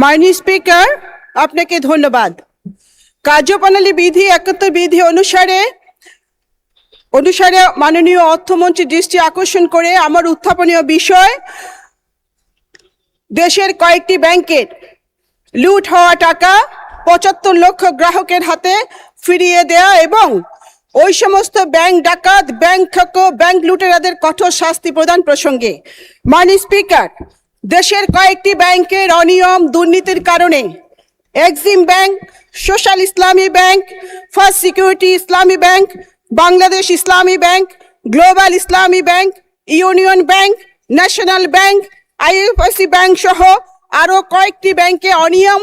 মাননীয় স্পিকার, আপনাকে ধন্যবাদ। কার্যপ্রণালী বিধি ৭১ বিধি অনুসারে মাননীয় অর্থমন্ত্রীর দৃষ্টি আকর্ষণ করে আমার উত্থাপনীয় বিষয় দেশের কয়েকটি ব্যাংকের লুট হওয়া টাকা ৭৫ লক্ষ গ্রাহকের হাতে ফিরিয়ে দেয়া এবং ওই সমস্ত ব্যাংক ডাকাত, ব্যাংক ঠকো, ব্যাংক লুটেরাদের কঠোর শাস্তি প্রদান প্রসঙ্গে মাননীয় স্পিকার, দেশের কয়েকটি ব্যাংকের অনিয়ম দুর্নীতির কারণে এক্সিম ব্যাংক, সোশ্যাল ইসলামী ব্যাংক, ফার্স্ট সিকিউরিটি ইসলামী ব্যাংক, বাংলাদেশ ইসলামী ব্যাংক, গ্লোবাল ইসলামী bank, union bank, national bank, IFIC bank সহ আরও কয়েকটি ব্যাংকে অনিয়ম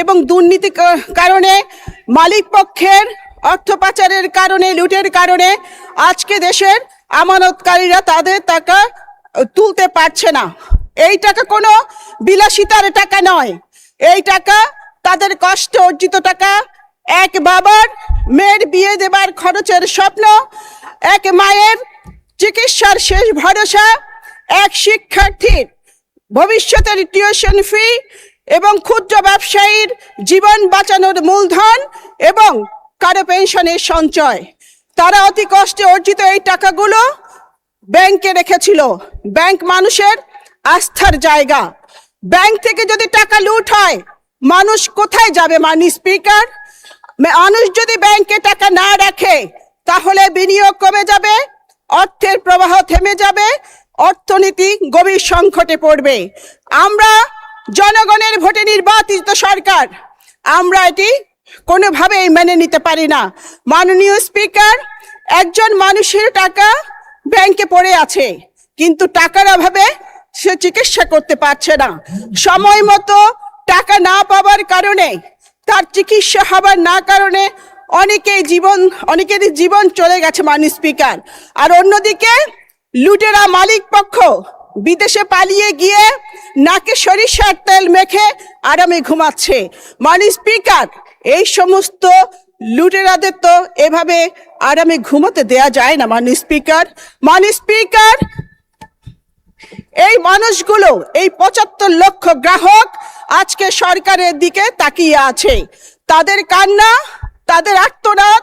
এবং দুর্নীতির কারণে মালিক পক্ষের অর্থ পাচারের কারণে, লুটের কারণে আজকে দেশের আমানতকারীরা তাদের টাকা তুলতে পারছে না। এই টাকা কোনো বিলাসিতার টাকা নয়, এই টাকা তাদের কষ্ট অর্জিত টাকা। এক বাবার মেয়ের বিয়ে দেবার খরচের স্বপ্ন, এক মায়ের চিকিৎসার শেষ ভরসা, এক শিক্ষার্থীর ভবিষ্যতের টিউশন ফি এবং ক্ষুদ্র ব্যবসায়ীর জীবন বাঁচানোর মূলধন এবং কারো পেনশনের সঞ্চয়। তারা অতি কষ্টে অর্জিত এই টাকাগুলো ব্যাংকে রেখেছিল। ব্যাংক মানুষের আস্থার জায়গা। ব্যাংক থেকে যদি টাকা লুট হয়, মানুষ কোথায় যাবে? মাননীয় স্পিকার, মানুষ যদি ব্যাংকে টাকা না রাখে তাহলে বিনিয়োগ কমে যাবে, অর্থের প্রবাহ থেমে যাবে, অর্থনীতি গভীর সংকটে পড়বে। আমরা জনগণের ভোটে নির্বাচিত সরকার, আমরা এটি কোনোভাবেই মেনে নিতে পারি না। মাননীয় স্পিকার, একজন মানুষের টাকা ব্যাংকে পড়ে আছে, কিন্তু টাকার অভাবে সে চিকিৎসা করতে পারছে না। সময় মতো টাকা না পাওয়ার কারণে, তার চিকিৎসা হবার না কারণে অনেকেরই জীবন চলে গেছে মাননীয় স্পিকার। আর অন্যদিকে লুটেরা মালিক পক্ষ বিদেশে পালিয়ে গিয়ে নাকে সরিষার তেল মেখে আরামে ঘুমাচ্ছে। মাননীয় স্পিকার, এই সমস্ত লুটেরাদের তো এভাবে আরামে ঘুমাতে দেয়া যায় না। মাননীয় স্পিকার, এই মানুষগুলো, এই ৭৫ লক্ষ গ্রাহক আজকে সরকারের দিকে তাকিয়ে আছে। তাদের কান্না, তাদের আর্তনাদ,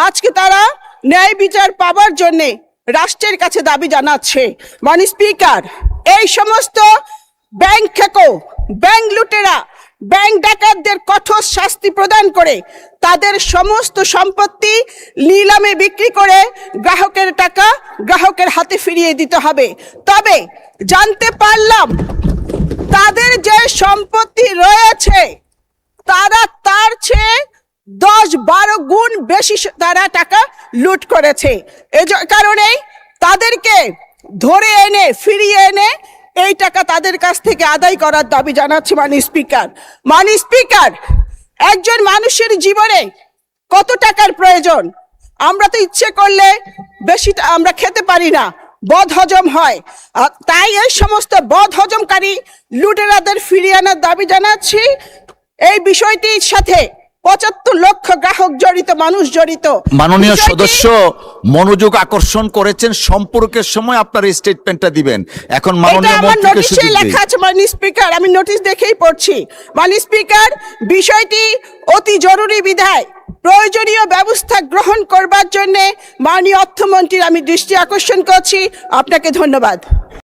আজকে তারা ন্যায় বিচার পাওয়ার জন্য রাষ্ট্রের কাছে দাবি জানাচ্ছে। মাননীয় স্পিকার, এই সমস্ত ব্যাংক ঠেকো, ব্যাংক লুটেরা, ব্যাংক ডাকাতদের কঠোর শাস্তি প্রদান করে তাদের সমস্ত সম্পত্তি নিলামে বিক্রি করে গ্রাহকের টাকা গ্রাহকের হাতে ফিরিয়ে দিতে হবে। তবে জানতে পারলাম তাদের যে সম্পত্তি রয়েছে তারা তার চেয়ে ১০-১২ গুণ বেশি তারা টাকা লুট করেছে। এই কারণেই তাদেরকে ধরে এনে ফিরিয়ে এনে এই টাকা তাদের কাছ থেকে আদায় করার দাবি জানাচ্ছি। মাননীয় স্পিকার, একজন মানুষের জীবনে কত টাকার প্রয়োজন? আমরা তো ইচ্ছে করলে বেশি আমরা খেতে পারি না, বদ হজম হয়। তাই এই সমস্ত বদ হজমকারী লুটেরাদের ফিরিয়ে আনার দাবি জানাচ্ছি। এই বিষয়টির সাথে ৭৫ লক্ষ গ্রাহক জড়িত, মানুষ জড়িত। মাননীয় সদস্য মনোযোগ আকর্ষণ করেছেন, সম্পর্কের সময় আপনার স্টেটমেন্টটা দিবেন। এখন মাননীয় মন্ত্রীকে সুযোগ দিই। লেখা আছে মাননীয় স্পিকার, আমি নোটিশ দেখেই পড়ছি। মাননীয় স্পিকার, বিষয়টি অতি জরুরি বিধায় প্রয়োজনীয় ব্যবস্থা গ্রহণ করবার জন্য মাননীয় অর্থমন্ত্রীর আমি দৃষ্টি আকর্ষণ করছি। আপনাকে ধন্যবাদ।